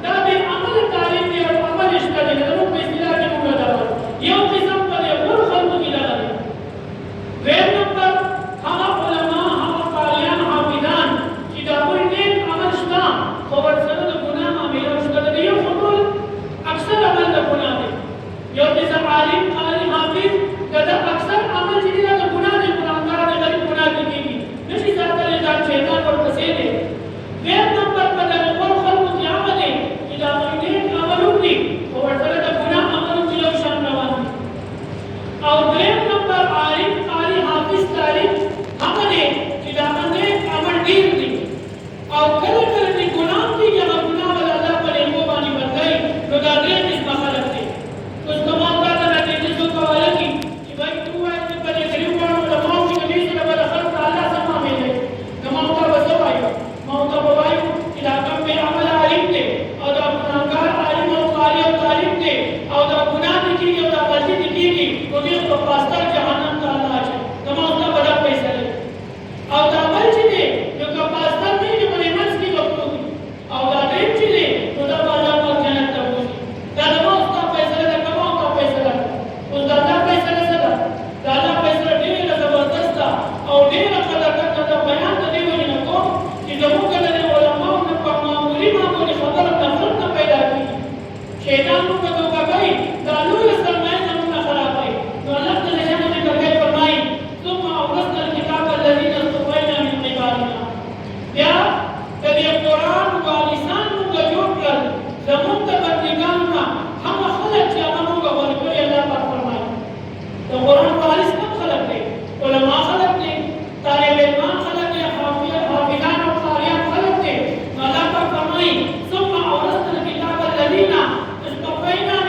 दादे अमल तारीफ ने और अमल इश्ता ने नमो पे इस्तिला के मुंगा दावा ये किस्म पर ये और खल्क की लगा दे वेर नंबर हम उलमा हम कालियान हाफिजान कि दा कोई नेक अमल इश्ता खबर सनद गुनाह में मिला इश्ता ने ये फुल अक्सर अमल दा गुनाह दे यो किस्म आलिम काली हाफिज कदा अक्सर अमल जिला का गुनाह दे गुनाहगार ने गरीब गुनाह की नशी जाता ले जा शैतान और कसेदे वेर नंबर पर दा और खल्क की आमद है कि दा कोई नेक अमल उठी खबर सनद गुनाह अमल की लो शान रवानी और वेर नंबर आलिम काली हाफिज तारीफ हमने कि दा नेक अमल दीन दी और कल की गुनाह की जब गुनाह वाला अल्लाह पर वो बानी बन गई तो दा ग्रेट इस मखलक थे कुछ तमाम बात ना दे जो कवाला की कि भाई तू है कि बड़े गरीब वालों का मां की कभी से बड़ा खर्च अल्लाह समा में है तमाम का वसवाई मौत बवाई इलाका में अमल आलिम थे और दा गुनाहगार आलिम और काली और तारीफ थे और दा गुनाह की और दा गलती की तो ये तो पास्ता जहन्नम का अल्लाह है तमाम का बड़ा पैसा है और दा अमल चीज़ जो का पास्ता में जो बड़े मंस की वक्त होगी और दा ड्रीम चीज़ तो दा बाजा पर जन्नत तक होगी दा नमाज का पैसा दा कमाओ का पैसा दा उस दादा पैसा दा सदा दादा पैसा ढेर जबरदस्त और ढेर कदर का दा बयान तो दे वही न को कि लोगों के लिए उलमा ने मामूली मामूली खबर नफरत न पैदा की शैतान को तो का गई दालू सरमाए नमूना खराब है तो अल्लाह ताला ने करके फरमाई तुम औरसल किताब الذين استوينا من عبادنا या कभी कुरान का लिसान का जोड़ कर जमून का बंदिगान का हम खलक या हमों का बोल कोई अल्लाह पाक फरमाए तो कुरान वारिस कब खलक थे उलमा खलक थे तालिब इल्म खलक थे हाफिजान और कारियान खलक थे तो अल्लाह पाक फरमाई ثم औरसल किताब الذين استوينا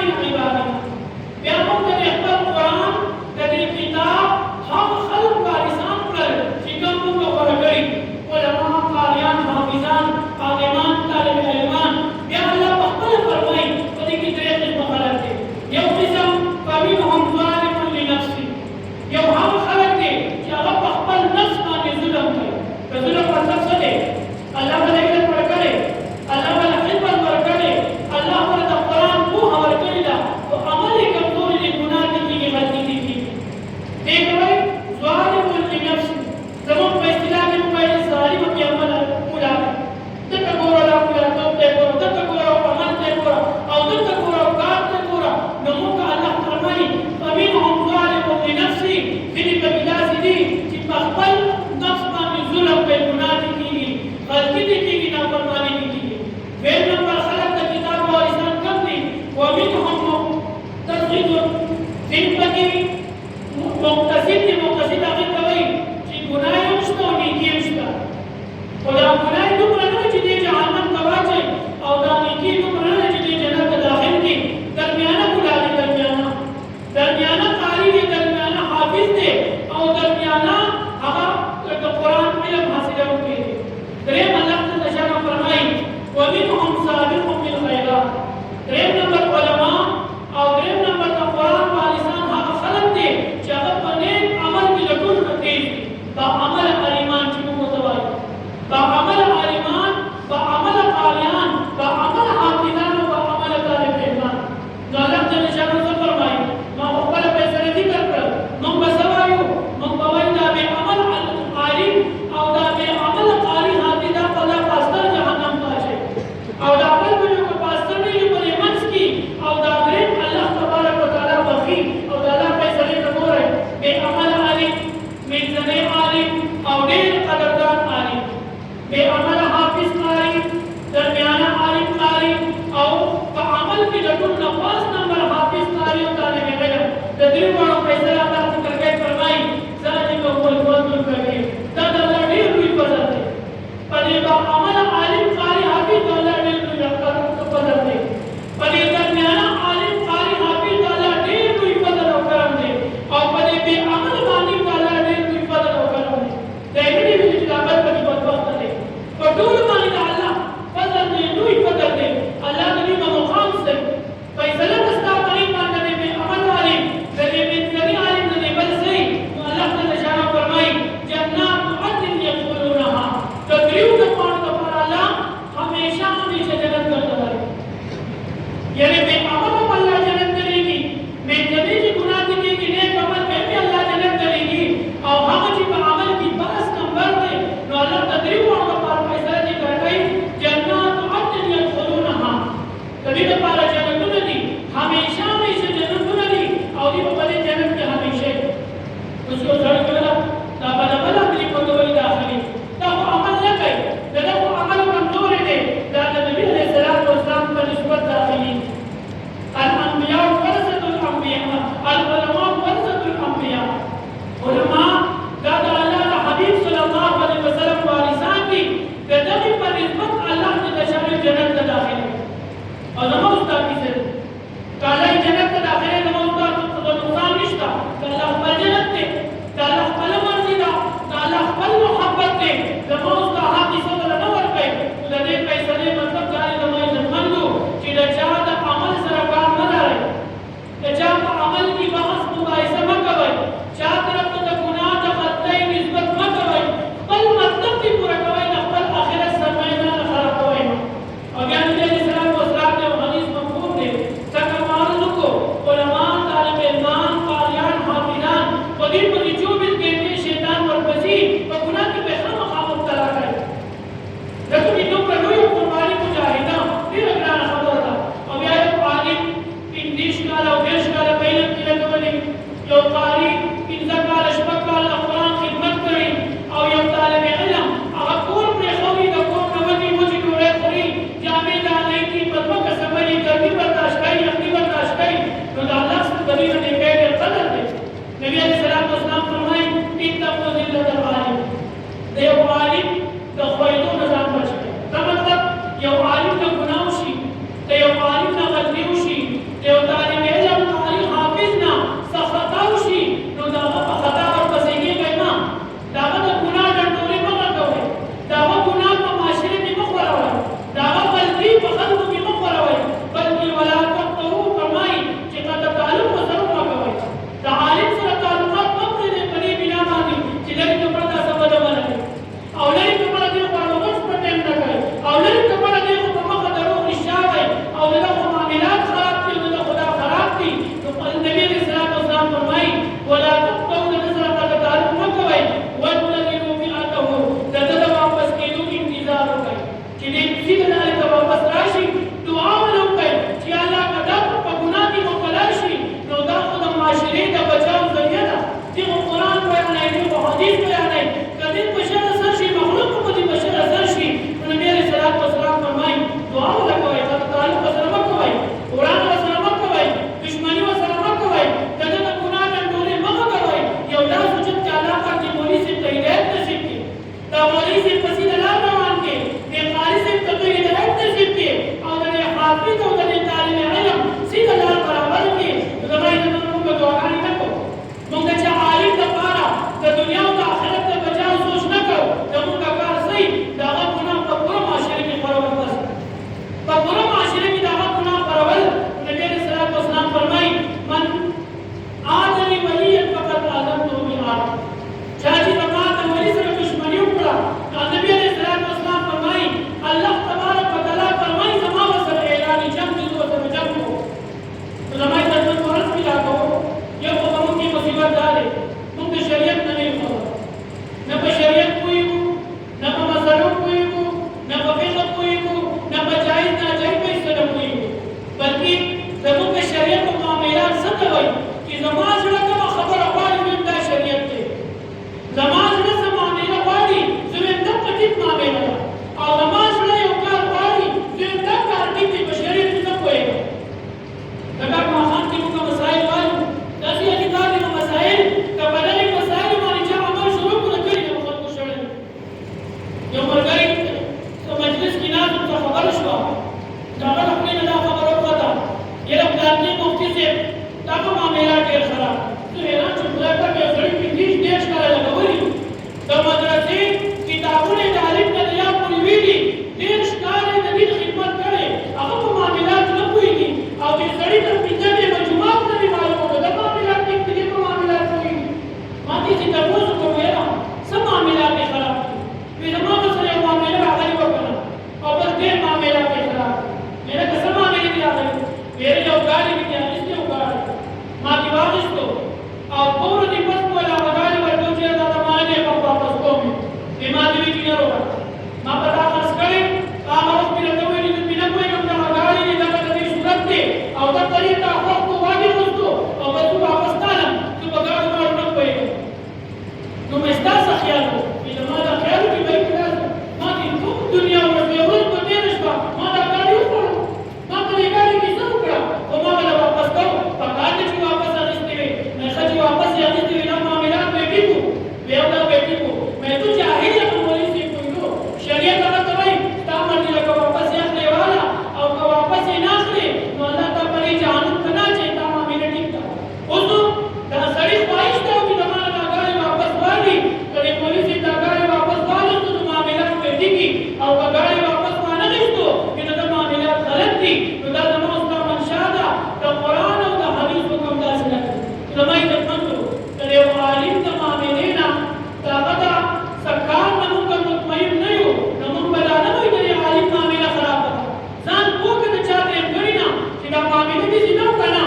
di sini karena